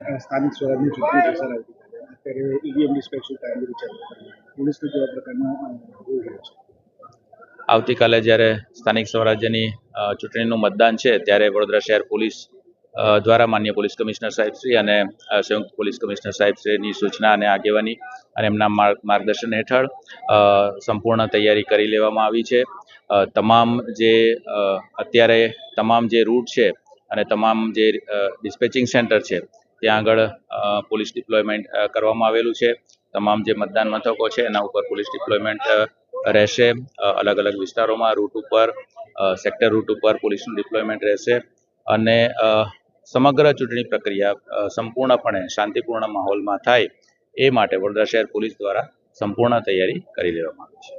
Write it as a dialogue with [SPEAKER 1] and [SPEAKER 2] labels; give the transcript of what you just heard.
[SPEAKER 1] સ્થાનિક સ્વરાજની ચૂંટણી થશે અત્યારે ઈવીએમની સ્પેશિયલ કામગીરી ચાલુ કરી પોલીસનો કેવા પ્રકારનો રોલ રહ્યો છે?
[SPEAKER 2] આવતીકાલે જ્યારે સ્થાનિક સ્વરાજ્યની ચૂંટણીનું મતદાન છે ત્યારે વડોદરા શહેર પોલીસ દ્વારા માનનીય પોલીસ કમિશનર સાહેબ શ્રી અને સંયુક્ત પોલીસ કમિશનર સાહેબ શ્રીની સૂચના અને આગેવાની અને એમના માર્ગદર્શન હેઠળ સંપૂર્ણ તૈયારી કરી લેવામાં આવી છે. તમામ જે અત્યારે તમામ જે રૂટ છે અને તમામ જે ડિસ્પેચિંગ સેન્ટર છે ત્યાં આગળ પોલીસ ડિપ્લોયમેન્ટ કરવામાં આવેલું છે. તમામ જે મતદાન મથકો છે એના ઉપર પોલીસ ડિપ્લોયમેન્ટ રહેશે. અલગ અલગ વિસ્તારોમાં રૂટ ઉપર સેક્ટર રૂટ ઉપર પોલીસનું ડિપ્લોયમેન્ટ રહેશે અને સમગ્ર ચૂંટણી પ્રક્રિયા સંપૂર્ણપણે શાંતિપૂર્ણ માહોલમાં થાય એ માટે વડોદરા શહેર પોલીસ દ્વારા સંપૂર્ણ તૈયારી કરી લેવામાં આવી છે.